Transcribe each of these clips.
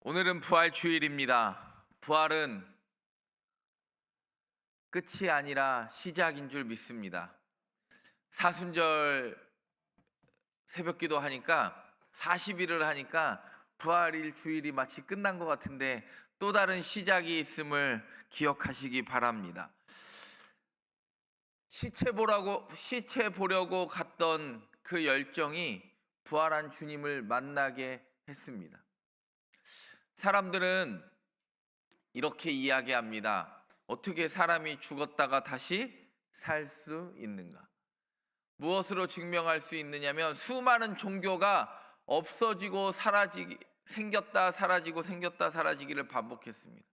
오늘은 부활 주일입니다. 부활은 끝이 아니라 시작인 줄 믿습니다. 사순절 새벽기도 하니까 40일을 하니까 부활일 주일이 마치 끝난 것 같은데 또 다른 시작이 있음을 기억하시기 바랍니다. 시체 보려고 갔던 그 열정이 부활한 주님을 만나게 했습니다. 사람들은 이렇게 이야기합니다. 어떻게 사람이 죽었다가 다시 살 수 있는가? 무엇으로 증명할 수 있느냐면 수많은 종교가 없어지고 생겼다 사라지고 생겼다 사라지기를 반복했습니다.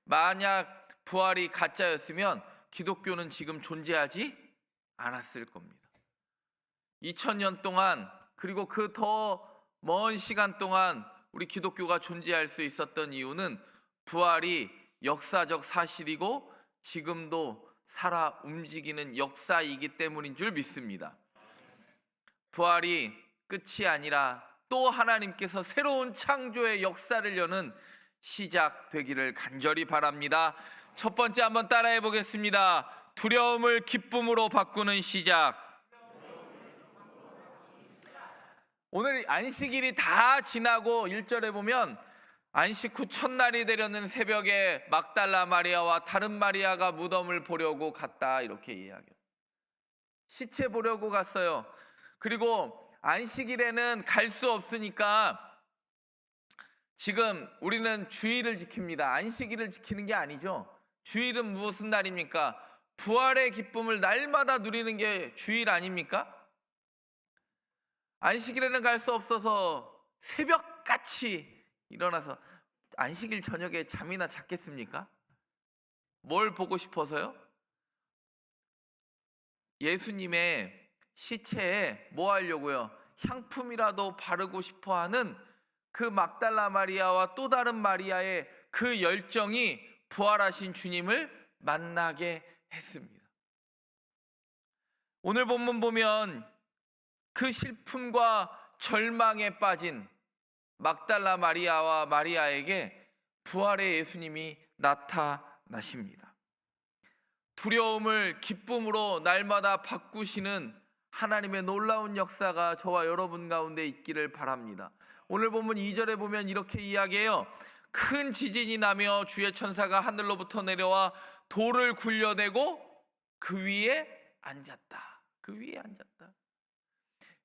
만약 부활이 가짜였으면 기독교는 지금 존재하지 않았을 겁니다. 2000년 동안 그리고 그 더 먼 시간 동안 우리 기독교가 존재할 수 있었던 이유는 부활이 역사적 사실이고 지금도 살아 움직이는 역사이기 때문인 줄 믿습니다. 부활이 끝이 아니라 또 하나님께서 새로운 창조의 역사를 여는 시작되기를 간절히 바랍니다. 첫 번째 한번 따라해 보겠습니다. 두려움을 기쁨으로 바꾸는 시작. 오늘 안식일이 다 지나고 1절에 보면 안식 후 첫날이 되려는 새벽에 막달라 마리아와 다른 마리아가 무덤을 보려고 갔다, 이렇게 이야기해요. 시체 보려고 갔어요. 그리고 안식일에는 갈 수 없으니까 지금 우리는 주일을 지킵니다. 안식일을 지키는 게 아니죠. 주일은 무슨 날입니까? 부활의 기쁨을 날마다 누리는 게 주일 아닙니까? 안식일에는 갈 수 없어서 새벽같이 일어나서, 안식일 저녁에 잠이나 잤겠습니까? 뭘 보고 싶어서요? 예수님의 시체에 뭐 하려고요? 향품이라도 바르고 싶어 하는 그 막달라 마리아와 또 다른 마리아의 그 열정이 부활하신 주님을 만나게 했습니다. 오늘 본문 보면 그 슬픔과 절망에 빠진 막달라 마리아와 마리아에게 부활의 예수님이 나타나십니다. 두려움을 기쁨으로 날마다 바꾸시는 하나님의 놀라운 역사가 저와 여러분 가운데 있기를 바랍니다. 오늘 본문 2절에 보면 이렇게 이야기해요. 큰 지진이 나며 주의 천사가 하늘로부터 내려와 돌을 굴려대고 그 위에 앉았다. 그 위에 앉았다.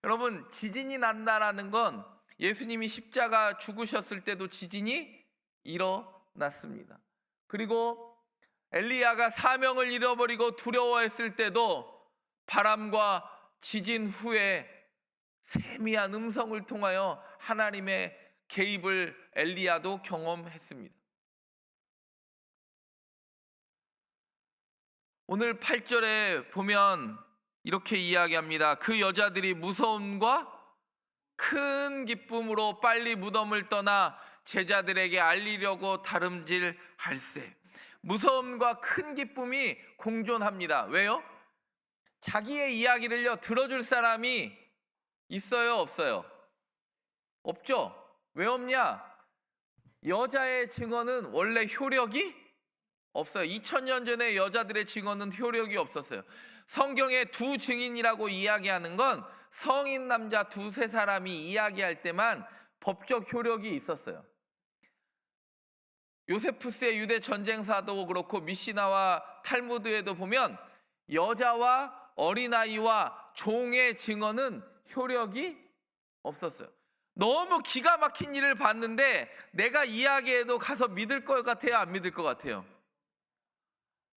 여러분, 지진이 난다라는 건 예수님이 십자가 죽으셨을 때도 지진이 일어났습니다. 그리고 엘리야가 사명을 잃어버리고 두려워했을 때도 바람과 지진 후에 세미한 음성을 통하여 하나님의 개입을 엘리야도 경험했습니다. 오늘 8절에 보면 이렇게 이야기합니다. 그 여자들이 무서움과 큰 기쁨으로 빨리 무덤을 떠나 제자들에게 알리려고 다름질할세. 무서움과 큰 기쁨이 공존합니다. 왜요? 자기의 이야기를요 들어줄 사람이 있어요, 없어요? 없죠? 왜 없냐? 여자의 증언은 원래 효력이 없어요. 2000년 전에 여자들의 증언은 효력이 없었어요. 성경에 두 증인이라고 이야기하는 건 성인 남자 두세 사람이 이야기할 때만 법적 효력이 있었어요. 요세푸스의 유대 전쟁사도 그렇고 미시나와 탈무드에도 보면 여자와 어린아이와 종의 증언은 효력이 없었어요. 너무 기가 막힌 일을 봤는데 내가 이야기해도 가서 믿을 것 같아요, 안 믿을 것 같아요?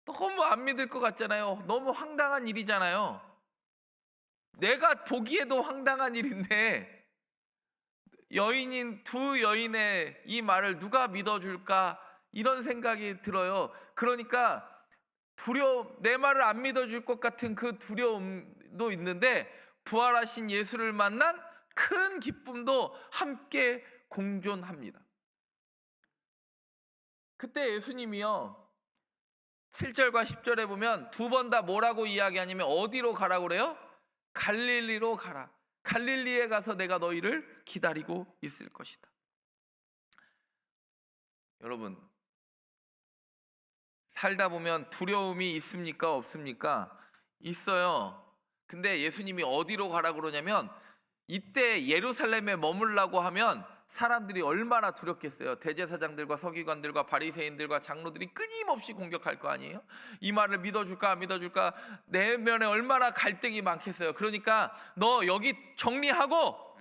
너무 안 믿을 것 같잖아요. 너무 황당한 일이잖아요. 내가 보기에도 황당한 일인데 여인인 두 여인의 이 말을 누가 믿어줄까, 이런 생각이 들어요. 그러니까 내 말을 안 믿어줄 것 같은 그 두려움도 있는데 부활하신 예수를 만난 큰 기쁨도 함께 공존합니다. 그때 예수님이요 7절과 10절에 보면 두 번 다 뭐라고 이야기하냐면 어디로 가라고 그래요? 갈릴리로 가라. 갈릴리에 가서 내가 너희를 기다리고 있을 것이다. 여러분, 살다 보면 두려움이 있습니까? 없습니까? 있어요. 근데 예수님이 어디로 가라 그러냐면, 이때 예루살렘에 머물라고 하면 사람들이 얼마나 두렵겠어요. 대제사장들과 서기관들과 바리새인들과 장로들이 끊임없이 공격할 거 아니에요. 이 말을 믿어줄까 안 믿어줄까, 내면에 얼마나 갈등이 많겠어요. 그러니까 너 여기 정리하고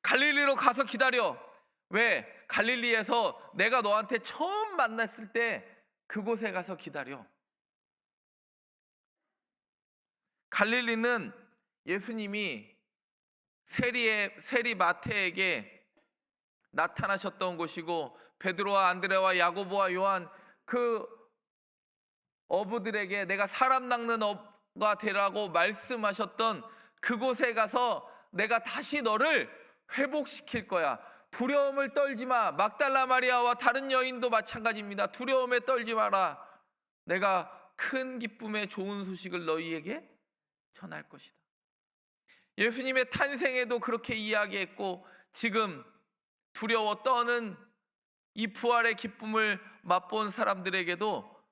갈릴리로 가서 기다려. 왜? 갈릴리에서 내가 너한테 처음 만났을 때 그곳에 가서 기다려. 갈릴리는 예수님이 세리 마태에게 나타나셨던 곳이고, 베드로와 안드레와 야고보와 요한, 그 어부들에게 내가 사람 낚는 어가 되라고 말씀하셨던 그곳에 가서 내가 다시 너를 회복시킬 거야. 두려움을 떨지 마. 막달라 마리아와 다른 여인도 마찬가지입니다. 두려움에 떨지 마라. 내가 큰 기쁨의 좋은 소식을 너희에게 전할 것이다. 예수님의 탄생에도 그렇게 이야기했고, 지금 두려워 떠는 이 부활의 기쁨을 맛본 사람들에게도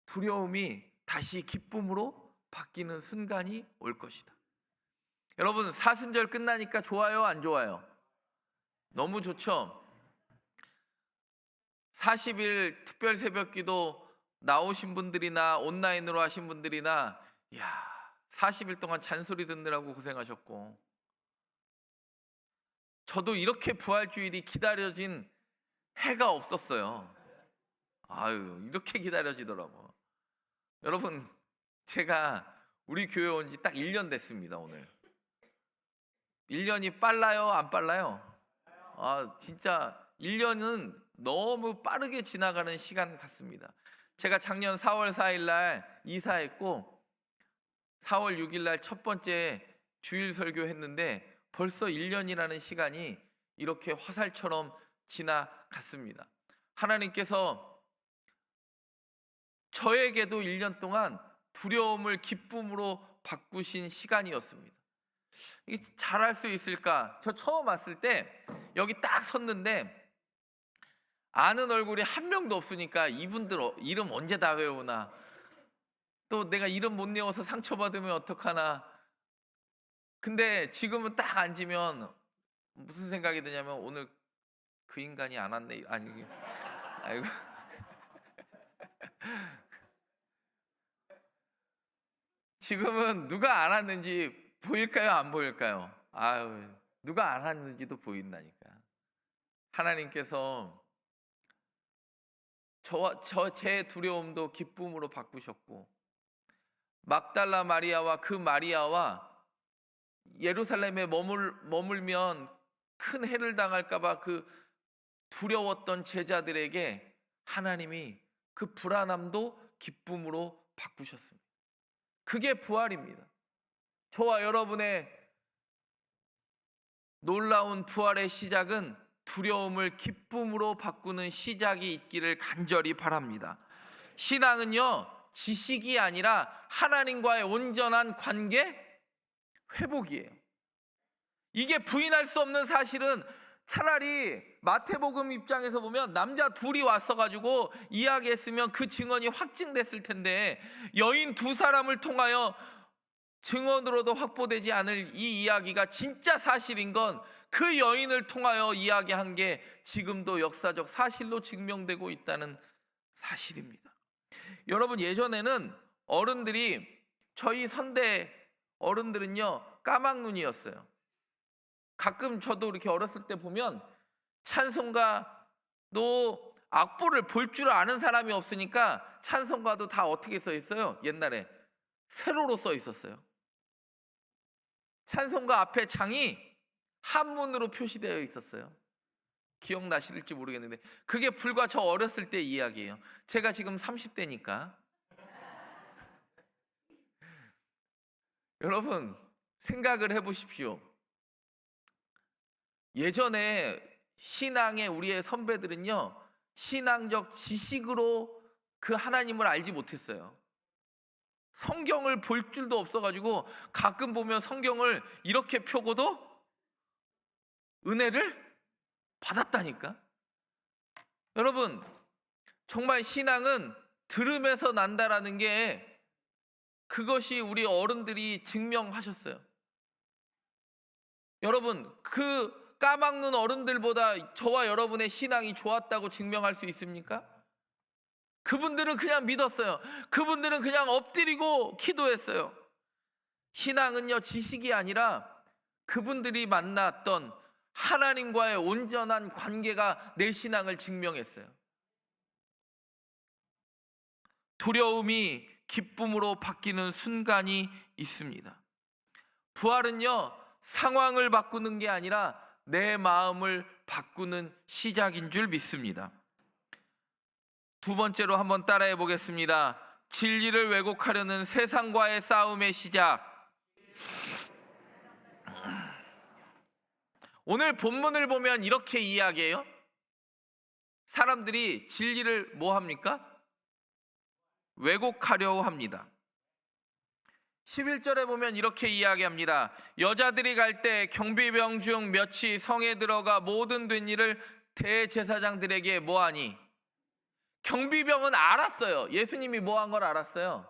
두려움이 다시 기쁨으로 바뀌는 순간이 올 것이다. 여러분, 사순절 끝나니까 좋아요, 안 좋아요? 너무 좋죠? 40일 특별 새벽기도 나오신 분들이나 온라인으로 하신 분들이나, 이야, 40일 동안 잔소리 듣느라고 고생하셨고, 저도 이렇게 부활주일이 기다려진 해가 없었어요. 아유, 이렇게 기다려지더라고. 여러분, 제가 우리 교회 온 지 딱 1년 됐습니다. 오늘 1년이 빨라요, 안 빨라요? 진짜 1년은 너무 빠르게 지나가는 시간 같습니다. 제가 작년 4월 4일 날 이사했고 4월 6일 날 첫 번째 주일 설교했는데 벌써 1년이라는 시간이 이렇게 화살처럼 지나갔습니다. 하나님께서 저에게도 1년 동안 두려움을 기쁨으로 바꾸신 시간이었습니다. 이게 잘할 수 있을까? 저 처음 왔을 때 여기 딱 섰는데 아는 얼굴이 한 명도 없으니까 이분들 이름 언제 다 외우나, 또 내가 이름 못 외워서 상처받으면 어떡하나. 근데 지금은 딱 앉으면 무슨 생각이 드냐면, 오늘 그 인간이 안 왔네. 아니, 아이고. 지금은 누가 안 왔는지 보일까요, 안 보일까요? 아유, 누가 안 왔는지도 보인다니까. 하나님께서 제 두려움도 기쁨으로 바꾸셨고, 막달라 마리아와 그 마리아와 예루살렘에 머물면 큰 해를 당할까봐 그 두려웠던 제자들에게 하나님이 그 불안함도 기쁨으로 바꾸셨습니다. 그게 부활입니다. 저와 여러분의 놀라운 부활의 시작은 두려움을 기쁨으로 바꾸는 시작이 있기를 간절히 바랍니다. 신앙은요, 지식이 아니라 하나님과의 온전한 관계 회복이에요. 이게 부인할 수 없는 사실은, 차라리 마태복음 입장에서 보면 남자 둘이 왔어가지고 이야기했으면 그 증언이 확증됐을 텐데, 여인 두 사람을 통하여 증언으로도 확보되지 않을 이 이야기가 진짜 사실인 건 그 여인을 통하여 이야기한 게 지금도 역사적 사실로 증명되고 있다는 사실입니다. 여러분, 예전에는 어른들이, 저희 선대 어른들은요 까막눈이었어요. 가끔 저도 이렇게 어렸을 때 보면 찬송가도 악보를 볼 줄 아는 사람이 없으니까 찬송가도 다 어떻게 써 있어요? 옛날에 세로로 써 있었어요. 찬송가 앞에 장이 한문으로 표시되어 있었어요. 기억나실지 모르겠는데 그게 불과 저 어렸을 때 이야기예요. 제가 지금 30대니까. 여러분, 생각을 해보십시오. 예전에 신앙의 우리의 선배들은요, 신앙적 지식으로 그 하나님을 알지 못했어요. 성경을 볼 줄도 없어가지고 가끔 보면 성경을 이렇게 펴고도 은혜를 받았다니까. 여러분, 정말 신앙은 들음에서 난다라는 게 그것이 우리 어른들이 증명하셨어요. 여러분, 그 까막눈 어른들보다 저와 여러분의 신앙이 좋았다고 증명할 수 있습니까? 그분들은 그냥 믿었어요. 그분들은 그냥 엎드리고 기도했어요. 신앙은요, 지식이 아니라 그분들이 만났던 하나님과의 온전한 관계가 내 신앙을 증명했어요. 두려움이 기쁨으로 바뀌는 순간이 있습니다. 부활은요, 상황을 바꾸는 게 아니라 내 마음을 바꾸는 시작인 줄 믿습니다. 두 번째로 한번 따라해 보겠습니다. 진리를 왜곡하려는 세상과의 싸움의 시작. 오늘 본문을 보면 이렇게 이야기해요. 사람들이 진리를 뭐 합니까? 왜곡하려고 합니다. 11절에 보면 이렇게 이야기합니다. 여자들이 갈 때 경비병 중 몇이 성에 들어가 모든 된 일을 대제사장들에게 뭐하니? 경비병은 알았어요. 예수님이 뭐 한 걸 알았어요.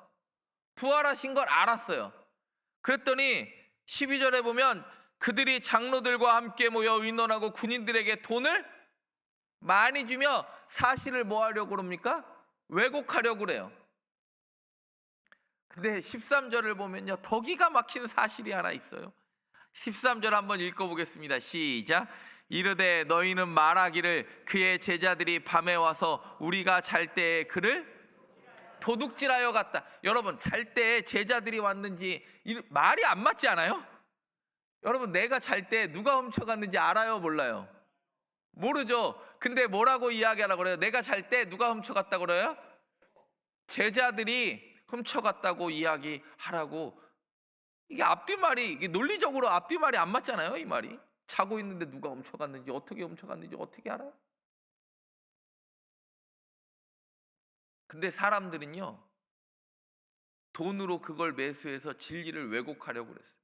부활하신 걸 알았어요. 그랬더니 12절에 보면 그들이 장로들과 함께 모여 의논하고 군인들에게 돈을 많이 주며 사실을 뭐 하려고 그럽니까? 왜곡하려고 그래요. 근데 13절을 보면요, 더 기가 막힌 사실이 하나 있어요. 13절 한번 읽어보겠습니다. 시작. 이르되 너희는 말하기를 그의 제자들이 밤에 와서 우리가 잘 때에 그를 도둑질하여 갔다. 여러분, 잘 때에 제자들이 왔는지 말이 안 맞지 않아요? 여러분, 내가 잘 때 누가 훔쳐갔는지 알아요, 몰라요? 모르죠. 근데 뭐라고 이야기하라고 그래요? 내가 잘 때 누가 훔쳐갔다고 그래요? 제자들이 훔쳐갔다고 이야기하라고. 이게 앞뒤말이, 이게 논리적으로 앞뒤말이 안 맞잖아요. 이 말이 자고 있는데 누가 훔쳐갔는지, 어떻게 훔쳐갔는지 어떻게 알아요? 근데 사람들은요, 돈으로 그걸 매수해서 진리를 왜곡하려고 그랬어요.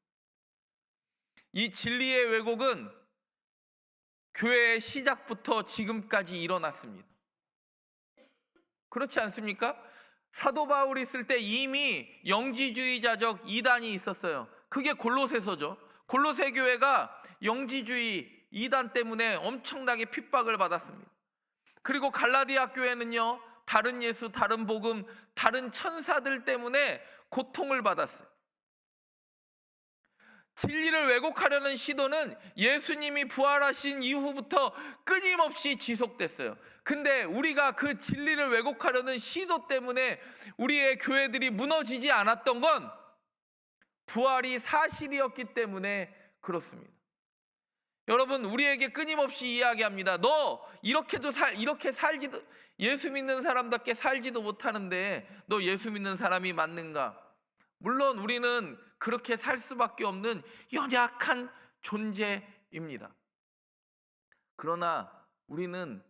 이 진리의 왜곡은 교회의 시작부터 지금까지 일어났습니다. 그렇지 않습니까? 사도 바울이 있을 때 이미 영지주의자적 이단이 있었어요. 그게 골로새서죠. 골로새 교회가 영지주의 이단 때문에 엄청나게 핍박을 받았습니다. 그리고 갈라디아 교회는요, 다른 예수, 다른 복음, 다른 천사들 때문에 고통을 받았어요. 진리를 왜곡하려는 시도는 예수님이 부활하신 이후부터 끊임없이 지속됐어요. 근데 우리가 그 진리를 왜곡하려는 시도 때문에 우리의 교회들이 무너지지 않았던 건 부활이 사실이었기 때문에 그렇습니다. 여러분, 우리에게 끊임없이 이야기합니다. 너 이렇게 살지도, 예수 믿는 사람답게 살지도 못하는데 너 예수 믿는 사람이 맞는가? 물론 우리는 그렇게 살 수밖에 없는 연약한 존재입니다. 그러나 우리는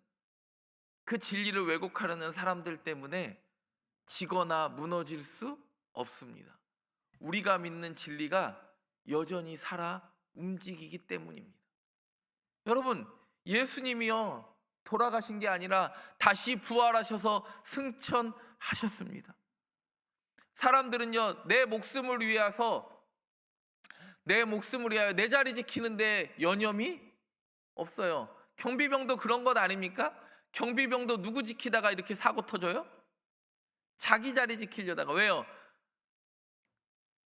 그 진리를 왜곡하려는 사람들 때문에 지거나 무너질 수 없습니다. 우리가 믿는 진리가 여전히 살아 움직이기 때문입니다. 여러분, 예수님이요, 돌아가신 게 아니라 다시 부활하셔서 승천하셨습니다. 사람들은요, 내 목숨을 위하여 내 자리 지키는데 여념이 없어요. 경비병도 그런 것 아닙니까? 경비병도 누구 지키다가 이렇게 사고 터져요? 자기 자리 지키려다가. 왜요?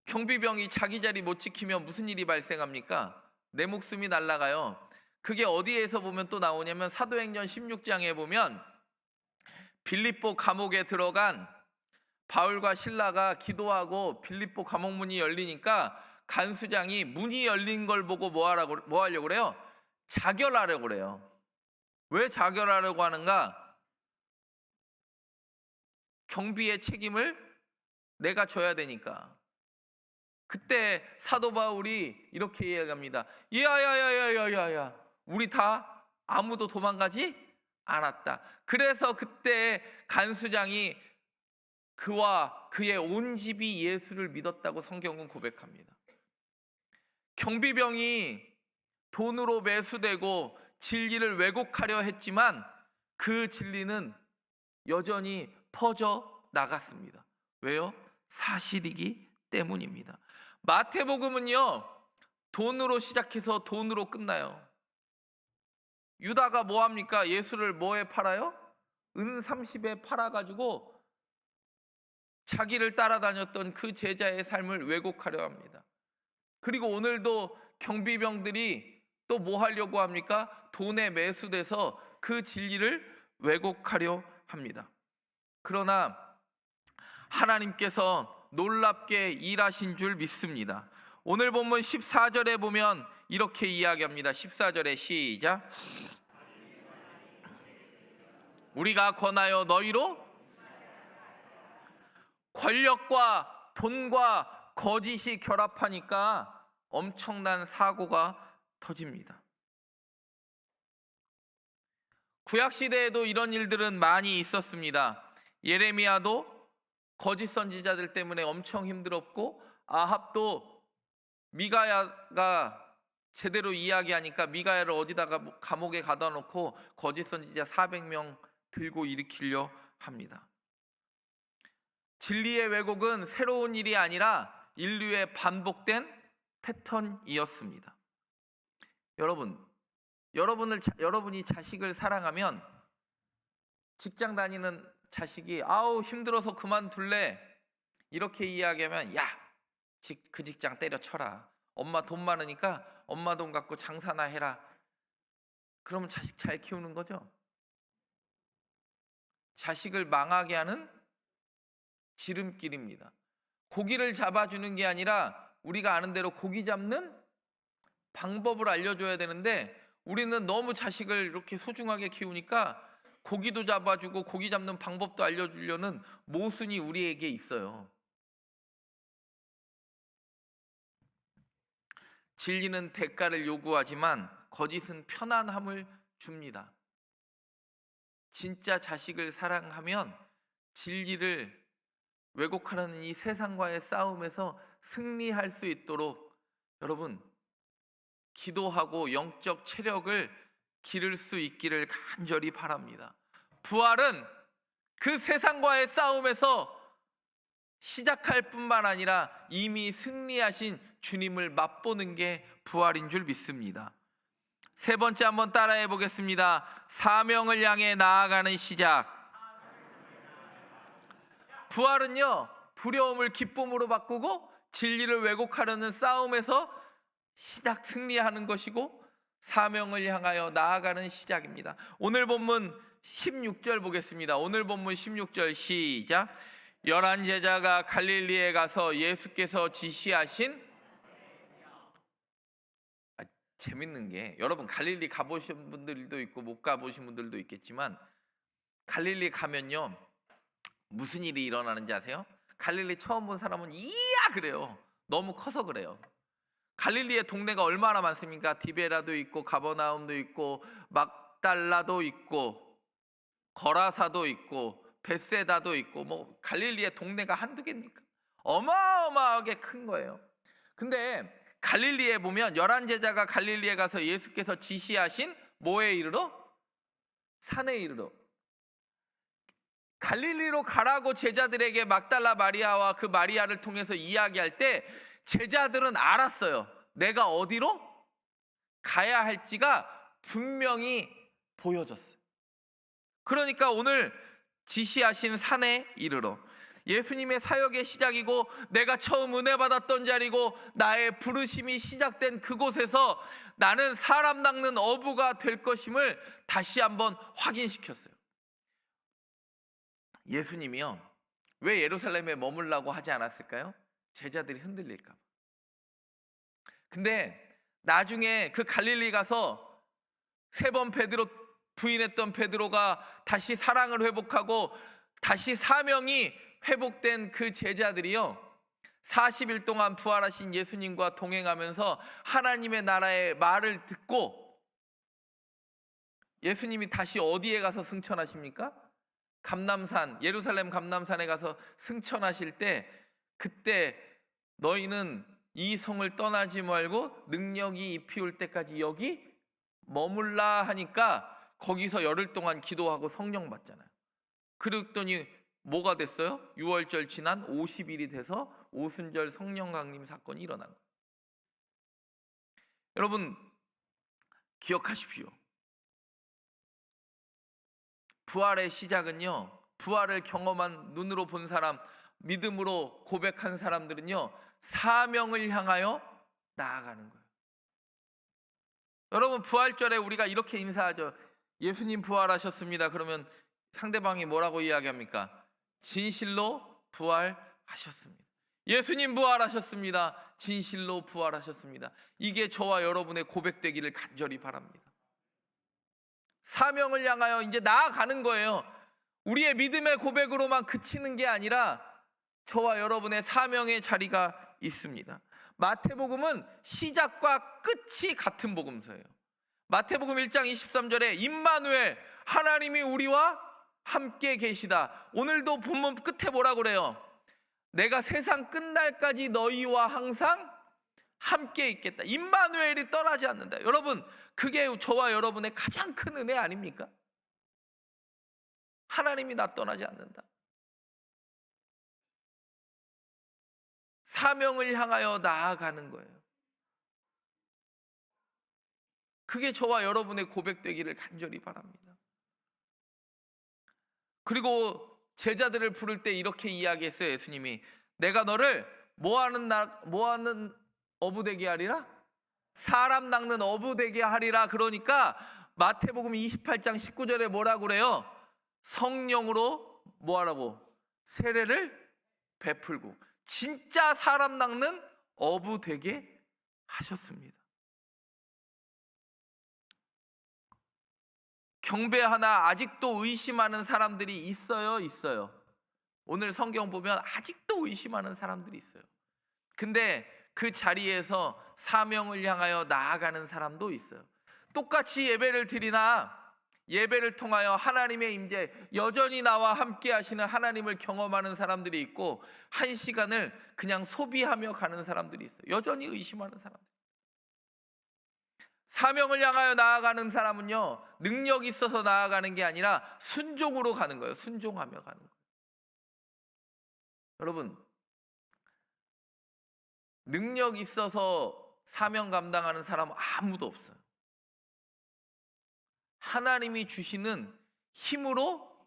경비병이 자기 자리 못 지키면 무슨 일이 발생합니까? 내 목숨이 날아가요. 그게 어디에서 보면 또 나오냐면 사도행전 16장에 보면 빌립보 감옥에 들어간 바울과 실라가 기도하고 빌립보 감옥 문이 열리니까 간수장이 문이 열린 걸 보고 뭐 하려고 그래요? 자결하려고 그래요. 왜 자결하려고 하는가? 경비의 책임을 내가 져야 되니까. 그때 사도 바울이 이렇게 이야기합니다. 야야야야야야야, 우리 다 아무도 도망가지 않았다. 그래서 그때 간수장이 그와 그의 온 집이 예수를 믿었다고 성경은 고백합니다. 경비병이 돈으로 매수되고 진리를 왜곡하려 했지만 그 진리는 여전히 퍼져 나갔습니다. 왜요? 사실이기 때문입니다. 마태복음은요, 돈으로 시작해서 돈으로 끝나요. 유다가 뭐 합니까? 예수를 뭐에 팔아요? 은 30에 팔아가지고 자기를 따라다녔던 그 제자의 삶을 왜곡하려 합니다. 그리고 오늘도 경비병들이 또 뭐 하려고 합니까? 돈에 매수돼서 그 진리를 왜곡하려 합니다. 그러나 하나님께서 놀랍게 일하신 줄 믿습니다. 오늘 본문 14절에 보면 이렇게 이야기합니다. 14절에 시작. 우리가 권하여 너희로 권력과 돈과 거짓이 결합하니까 엄청난 사고가 터집니다. 구약시대에도 이런 일들은 많이 있었습니다. 예레미야도 거짓 선지자들 때문에 엄청 힘들었고, 아합도 미가야가 제대로 이야기하니까 미가야를 어디다가 감옥에 가둬 놓고 거짓 선지자 400명 들고 일으키려 합니다. 진리의 왜곡은 새로운 일이 아니라 인류의 반복된 패턴이었습니다. 여러분이 자식을 사랑하면 직장 다니는 자식이 아우 힘들어서 그만둘래 이렇게 이야기하면 야, 그 직장 때려쳐라. 엄마 돈 많으니까 엄마 돈 갖고 장사나 해라. 그러면 자식 잘 키우는 거죠. 자식을 망하게 하는 지름길입니다. 고기를 잡아주는 게 아니라 우리가 아는 대로 고기 잡는 방법을 알려줘야 되는데, 우리는 너무 자식을 이렇게 소중하게 키우니까 고기도 잡아주고 고기 잡는 방법도 알려주려는 모순이 우리에게 있어요. 진리는 대가를 요구하지만 거짓은 편안함을 줍니다. 진짜 자식을 사랑하면 진리를 왜곡하는 이 세상과의 싸움에서 승리할 수 있도록 여러분 기도하고 영적 체력을 기를 수 있기를 간절히 바랍니다. 부활은 그 세상과의 싸움에서 시작할 뿐만 아니라 이미 승리하신 주님을 맛보는 게 부활인 줄 믿습니다. 세 번째 한번 따라해 보겠습니다. 사명을 향해 나아가는 시작. 부활은요, 두려움을 기쁨으로 바꾸고 진리를 왜곡하려는 싸움에서 시작 승리하는 것이고 사명을 향하여 나아가는 시작입니다. 오늘 본문 16절 보겠습니다. 오늘 본문 16절 시작. 11 제자가 갈릴리에 가서 예수께서 지시하신 재밌는 게, 여러분 갈릴리 가보신 분들도 있고 못 가보신 분들도 있겠지만 갈릴리 가면요 무슨 일이 일어나는지 아세요? 갈릴리 처음 본 사람은 이야 그래요. 너무 커서 그래요. 갈릴리의 동네가 얼마나 많습니까? 디베라도 있고 가버나움도 있고 막달라도 있고 거라사도 있고 벳세다도 있고, 뭐 갈릴리의 동네가 한두 개입니까? 어마어마하게 큰 거예요. 근데 갈릴리에 보면 11 제자가 갈릴리에 가서 예수께서 지시하신 뭐에 이르러? 산에 이르러. 갈릴리로 가라고 제자들에게 막달라 마리아와 그 마리아를 통해서 이야기할 때 제자들은 알았어요. 내가 어디로 가야 할지가 분명히 보여졌어요. 그러니까 오늘 지시하신 산에 이르러, 예수님의 사역의 시작이고 내가 처음 은혜 받았던 자리고 나의 부르심이 시작된 그곳에서 나는 사람 낚는 어부가 될 것임을 다시 한번 확인시켰어요. 예수님이요, 왜 예루살렘에 머물라고 하지 않았을까요? 제자들이 흔들릴까 봐. 근데 나중에 그 갈릴리 가서 3번 베드로 부인했던 베드로가 다시 사랑을 회복하고 다시 사명이 회복된 그 제자들이요 40일 동안 부활하신 예수님과 동행하면서 하나님의 나라의 말을 듣고, 예수님이 다시 어디에 가서 승천하십니까? 감람산, 예루살렘 감람산에 가서 승천하실 때, 그때 너희는 이 성을 떠나지 말고 능력이 입히올 때까지 여기 머물라 하니까 거기서 열흘 동안 기도하고 성령 받잖아요. 그랬더니 뭐가 됐어요? 6월절 지난 50일이 돼서 오순절 성령 강림 사건이 일어난 거예요. 여러분 기억하십시오. 부활의 시작은요, 부활을 경험한 눈으로 본 사람, 믿음으로 고백한 사람들은요, 사명을 향하여 나아가는 거예요. 여러분 부활절에 우리가 이렇게 인사하죠. 예수님 부활하셨습니다. 그러면 상대방이 뭐라고 이야기합니까? 진실로 부활하셨습니다. 예수님 부활하셨습니다. 진실로 부활하셨습니다. 이게 저와 여러분의 고백되기를 간절히 바랍니다. 사명을 향하여 이제 나아가는 거예요. 우리의 믿음의 고백으로만 그치는 게 아니라 저와 여러분의 사명의 자리가 있습니다. 마태복음은 시작과 끝이 같은 복음서예요. 마태복음 1장 23절에 임마누엘, 하나님이 우리와 함께 계시다. 오늘도 본문 끝에 뭐라 그래요? 내가 세상 끝날까지 너희와 항상 함께 있겠다. 임마누엘이 떠나지 않는다. 여러분 그게 저와 여러분의 가장 큰 은혜 아닙니까? 하나님이 나 떠나지 않는다. 사명을 향하여 나아가는 거예요. 그게 저와 여러분의 고백되기를 간절히 바랍니다. 그리고 제자들을 부를 때 이렇게 이야기했어요. 예수님이 내가 너를 뭐하는 어부되게 하리라? 사람 낚는 어부되게 하리라. 그러니까 마태복음 28장 19절에 뭐라고 그래요? 성령으로 뭐하라고? 세례를 베풀고 진짜 사람 낚는 어부 되게 하셨습니다. 경배하나 아직도 의심하는 사람들이 있어요. 오늘 성경 보면 아직도 의심하는 사람들이 있어요. 근데 그 자리에서 사명을 향하여 나아가는 사람도 있어요. 똑같이 예배를 드리나 예배를 통하여 하나님의 임재, 여전히 나와 함께 하시는 하나님을 경험하는 사람들이 있고, 한 시간을 그냥 소비하며 가는 사람들이 있어요. 여전히 의심하는 사람들. 사명을 향하여 나아가는 사람은요, 능력이 있어서 나아가는 게 아니라 순종으로 가는 거예요. 순종하며 가는 거예요. 여러분, 능력 있어서 사명 감당하는 사람은 아무도 없어요. 하나님이 주시는 힘으로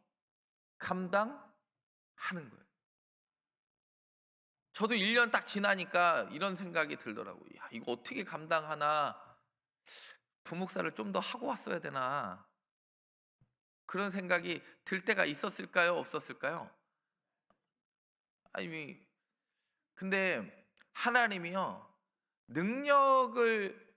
감당하는 거예요. 저도 1년 딱 지나니까 이런 생각이 들더라고요. 야, 이거 어떻게 감당하나? 부목사를 좀 더 하고 왔어야 되나? 그런 생각이 들 때가 있었을까요? 없었을까요? 아니, 근데 하나님이요, 능력을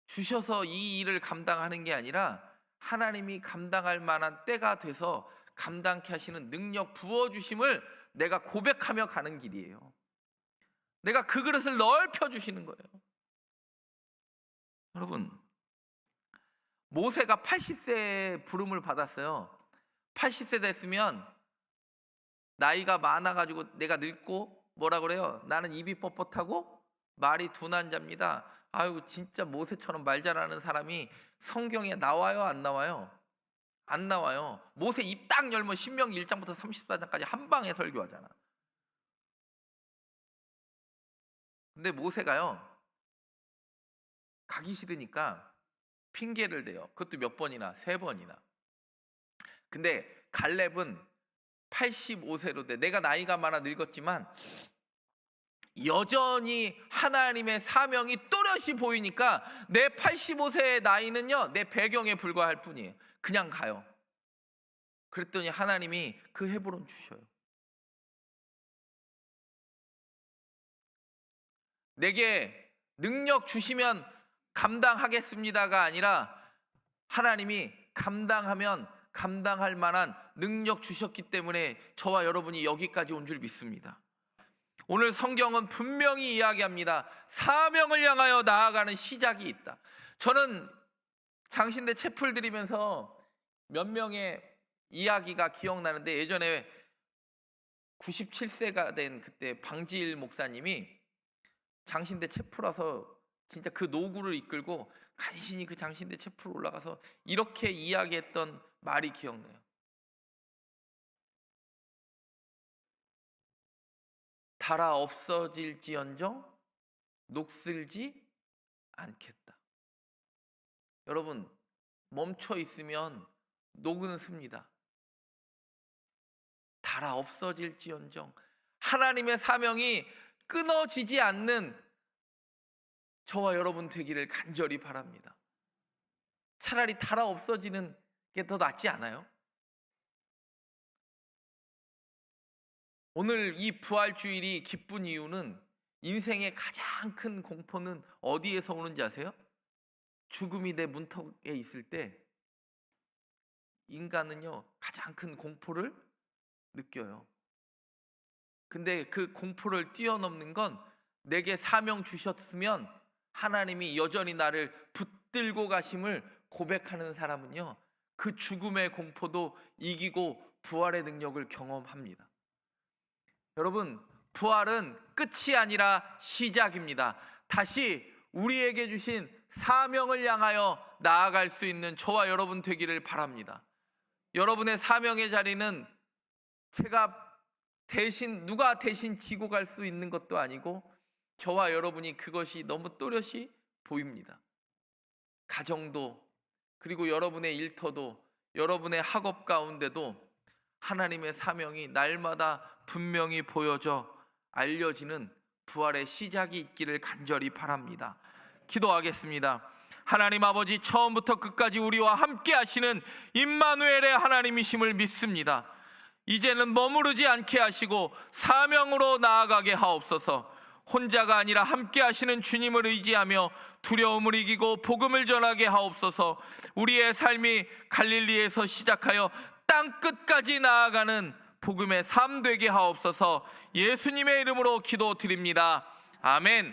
주셔서 이 일을 감당하는 게 아니라 하나님이 감당할 만한 때가 돼서 감당케 하시는 능력 부어주심을 내가 고백하며 가는 길이에요. 내가 그 그릇을 넓혀 주시는 거예요. 여러분, 모세가 80세에 부름을 받았어요. 80세 됐으면 나이가 많아가지고 내가 늙고 뭐라 그래요? 나는 입이 뻣뻣하고 말이 둔한 자입니다. 아유, 진짜 모세처럼 말 잘하는 사람이 성경에 나와요, 안 나와요? 안 나와요. 모세 입 딱 열면 신명기 1장부터 34장까지 한 방에 설교하잖아. 근데 모세가요, 가기 싫으니까 핑계를 대요. 그것도 몇 번이나, 3번이나. 근데 갈렙은 85세로 돼. 내가 나이가 많아 늙었지만 여전히 하나님의 사명이 또렷이 보이니까 내 85세의 나이는요, 내 배경에 불과할 뿐이에요. 그냥 가요. 그랬더니 하나님이 그 헤브론 주셔요. 내게 능력 주시면 감당하겠습니다가 아니라 하나님이 감당하면 감당할 만한 능력 주셨기 때문에 저와 여러분이 여기까지 온 줄 믿습니다. 오늘 성경은 분명히 이야기합니다. 사명을 향하여 나아가는 시작이 있다. 저는 장신대 채플 드리면서 몇 명의 이야기가 기억나는데, 예전에 97세가 된 그때 방지일 목사님이 장신대 채플 와서 진짜 그 노구를 이끌고 간신히 그 장신대 체포로 올라가서 이렇게 이야기했던 말이 기억나요. 달아 없어질지언정 녹슬지 않겠다. 여러분, 멈춰 있으면 녹은 습니다. 달아 없어질지언정, 하나님의 사명이 끊어지지 않는 저와 여러분 되기를 간절히 바랍니다. 차라리 달아 없어지는 게 더 낫지 않아요? 오늘 이 부활주일이 기쁜 이유는, 인생의 가장 큰 공포는 어디에서 오는지 아세요? 죽음이 내 문턱에 있을 때 인간은요 가장 큰 공포를 느껴요. 근데 그 공포를 뛰어넘는 건, 내게 사명 주셨으면 하나님이 여전히 나를 붙들고 가심을 고백하는 사람은요 그 죽음의 공포도 이기고 부활의 능력을 경험합니다. 여러분, 부활은 끝이 아니라 시작입니다. 다시 우리에게 주신 사명을 향하여 나아갈 수 있는 저와 여러분 되기를 바랍니다. 여러분의 사명의 자리는 누가 대신 지고 갈 수 있는 것도 아니고, 저와 여러분이 그것이 너무 또렷이 보입니다. 가정도, 그리고 여러분의 일터도, 여러분의 학업 가운데도 하나님의 사명이 날마다 분명히 보여져 알려지는 부활의 시작이 있기를 간절히 바랍니다. 기도하겠습니다. 하나님 아버지, 처음부터 끝까지 우리와 함께 하시는 임마누엘의 하나님이심을 믿습니다. 이제는 머무르지 않게 하시고 사명으로 나아가게 하옵소서. 혼자가 아니라 함께 하시는 주님을 의지하며 두려움을 이기고 복음을 전하게 하옵소서. 우리의 삶이 갈릴리에서 시작하여 땅 끝까지 나아가는 복음의 삶 되게 하옵소서. 예수님의 이름으로 기도드립니다. 아멘.